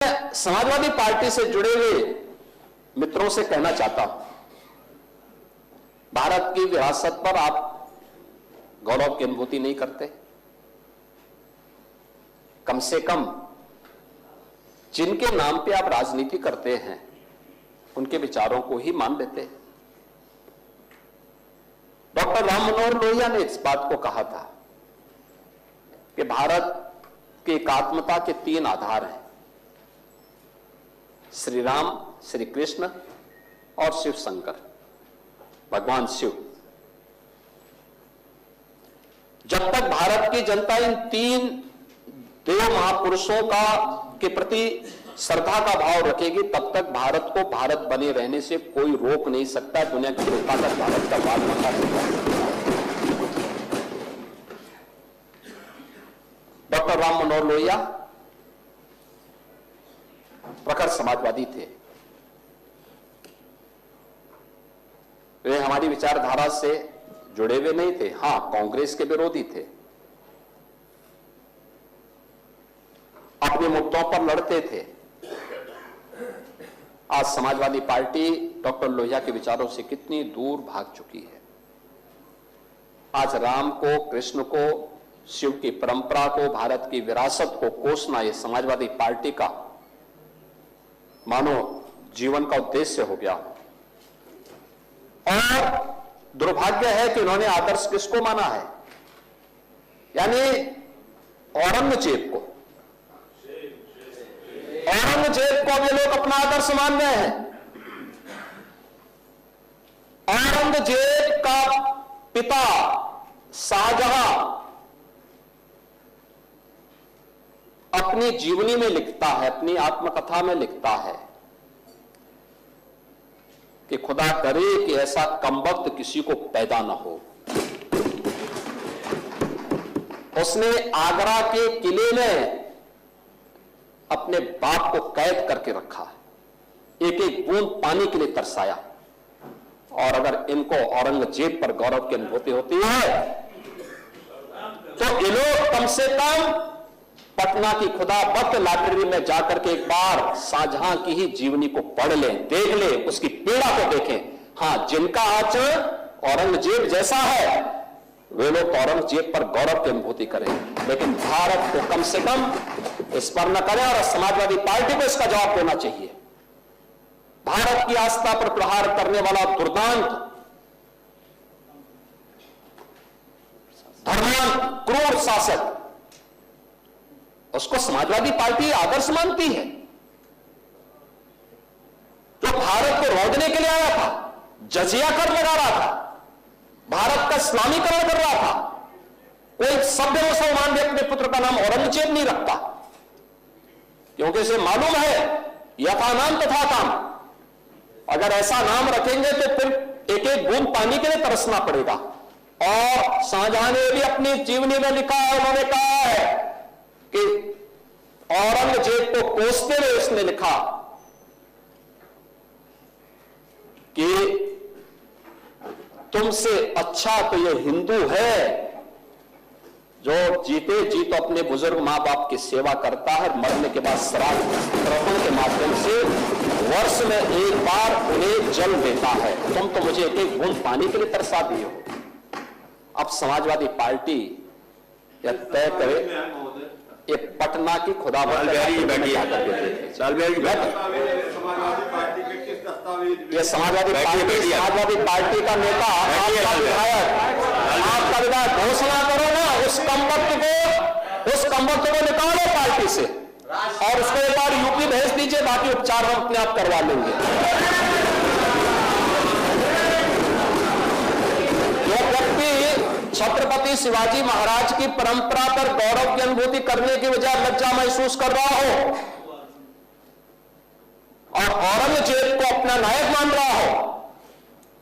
Samajwadi party से जुड़े हुए मित्रों से कहना चाहता हूं, भारत की विरासत पर आप गौरव की अनुभूति नहीं करते? कम से कम जिनके नाम पे आप राजनीति करते हैं उनके विचारों को ही मान लेते। डॉक्टर राम मनोहर लोहिया ने इस बात को कहा था कि भारत की एकात्मता के 3 आधार हैं, श्री राम, श्री कृष्ण और शिव शंकर, भगवान शिव। जब तक भारत की जनता इन 3 देव महापुरुषों के प्रति श्रद्धा का भाव रखेगी, तब तक भारत को भारत बने रहने से कोई रोक नहीं सकता। दुनिया की ताकत भारत का बात बता सकता। डॉक्टर राम मनोहर लोहिया प्रखर समाजवादी थे। वे हमारी विचारधारा से जुड़े हुए नहीं थे, हां कांग्रेस के विरोधी थे, अपने मुद्दों पर लड़ते थे। आज समाजवादी पार्टी डॉक्टर लोहिया के विचारों से कितनी दूर भाग चुकी है। आज राम को, कृष्ण को, शिव की परंपरा को, भारत की विरासत को कोसना यह समाजवादी पार्टी का मानो जीवन का उद्देश्य हो गया। और दुर्भाग्य है कि उन्होंने आदर्श किसको माना है? यानी औरंगजेब को। औरंगजेब को ये लोग अपना आदर्श मान रहे हैं। औरंगजेब का पिता शाहजहां अपनी जीवनी में लिखता है, अपनी आत्मकथा में लिखता है कि खुदा करे कि ऐसा कमबख्त किसी को पैदा ना हो। उसने आगरा के किले में अपने बाप को कैद करके रखा, एक एक बूंद पानी के लिए तरसाया। और अगर इनको औरंगजेब पर गौरव की अनुभूति होती है तो ये लोग कम से कम पटना की खुदाबख्त लाइब्रेरी में जाकर के एक बार शाहजहां की ही जीवनी को पढ़ लें, देख लें, उसकी पीड़ा को देखें। हां, जिनका आचरण औरंगजेब जैसा है वे लोग औरंगजेब पर गौरव की अनुभूति करें, लेकिन भारत को कम से कम इस पर न करें। और समाजवादी पार्टी को इसका जवाब देना चाहिए। भारत की आस्था पर प्रहार करने वाला दुर्दांत, धर्मांत, क्रूर शासक, उसको समाजवादी पार्टी आदर्श मानती है। जो भारत को रोकने के लिए आया था, जजिया कर लगा रहा था, भारत का इस्लामीकरण कर रहा था, कोई सभ्य मुसलमान भी अपने पुत्र का नाम औरंगजेब नहीं रखता, क्योंकि उसे मालूम है यथा नाम तथा काम। अगर ऐसा नाम रखेंगे तो फिर एक एक बूंद पानी के लिए तरसना पड़ेगा। और शाहजहां ने भी अपनी जीवनी में लिखा है, उन्होंने कहा है कि औरंगजेब को कोसते हुए उसने लिखा कि तुमसे अच्छा तो ये हिंदू है जो जीते जी तो अपने बुजुर्ग मां बाप की सेवा करता है, मरने के बाद श्राद्ध तर्पण के माध्यम से वर्ष में एक बार उन्हें जल देता है। तुम तो मुझे एक एक बूंद पानी के लिए तरसा दिए हो। अब समाजवादी पार्टी यह तय करे, ये पटना की खुदाबख्त ये समाजवादी पार्टी का नेता, आपका विधायक घोषणा करो ना, उस कमबख्त को निकालो पार्टी से और उसको एक बार यूपी भेज दीजिए, बाकी उपचार हम अपने आप करवा लेंगे। जो व्यक्ति छत्रपति शिवाजी महाराज की परंपरा पर गौरव की अनुभूति करने की बजाय लज्जा महसूस कर रहा हो और औरंगजेब को अपना नायक मान रहा हो,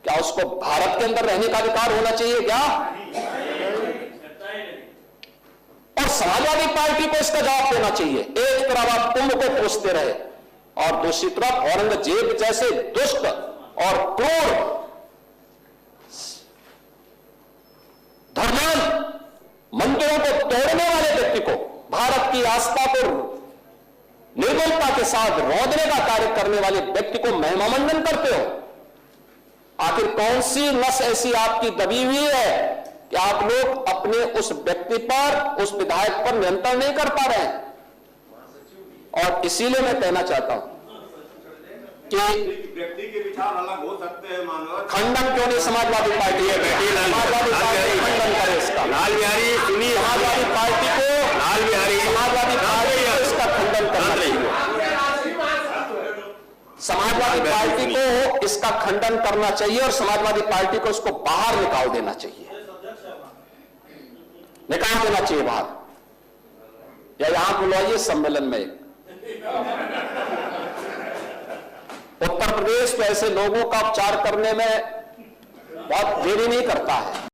क्या उसको भारत के अंदर रहने का अधिकार होना चाहिए क्या? और समाजवादी पार्टी को इसका जवाब देना चाहिए। एक तरफ आप कुंभ को कोसते रहे और दूसरी तरफ औरंगजेब जैसे दुष्ट और क्रूर धर्मांध मंदिरों को तोड़ने वाले व्यक्ति को, भारत की आस्था को निर्बलता के साथ रौंदने का कार्य करने वाले व्यक्ति को महिमामंडन करते हो। आखिर कौन सी नस ऐसी आपकी दबी हुई है कि आप लोग अपने उस व्यक्ति पर, उस विधायक पर नियंत्रण नहीं कर पा रहे हैं? और इसीलिए मैं कहना चाहता हूं कि व्यक्ति के विचार अलग हो सकते हैं, मानव खंडन क्यों नहीं समाजवादी पार्टी है? समाजवादी पार्टी खंडन करे इसका। लाल बिहारी सुनिए, समाजवादी पार्टी को समाजवादी पार्टी को इसका खंडन करना चाहिए। समाजवादी पार्टी को इसका खंडन करना चाहिए और समाजवादी पार्टी को इसको बाहर निकाल देना चाहिए, निकाल देना चाहिए बाहर, या यहां बुलाइए सम्मेलन में। उत्तर प्रदेश तो ऐसे लोगों का उपचार करने में बहुत देरी नहीं करता है।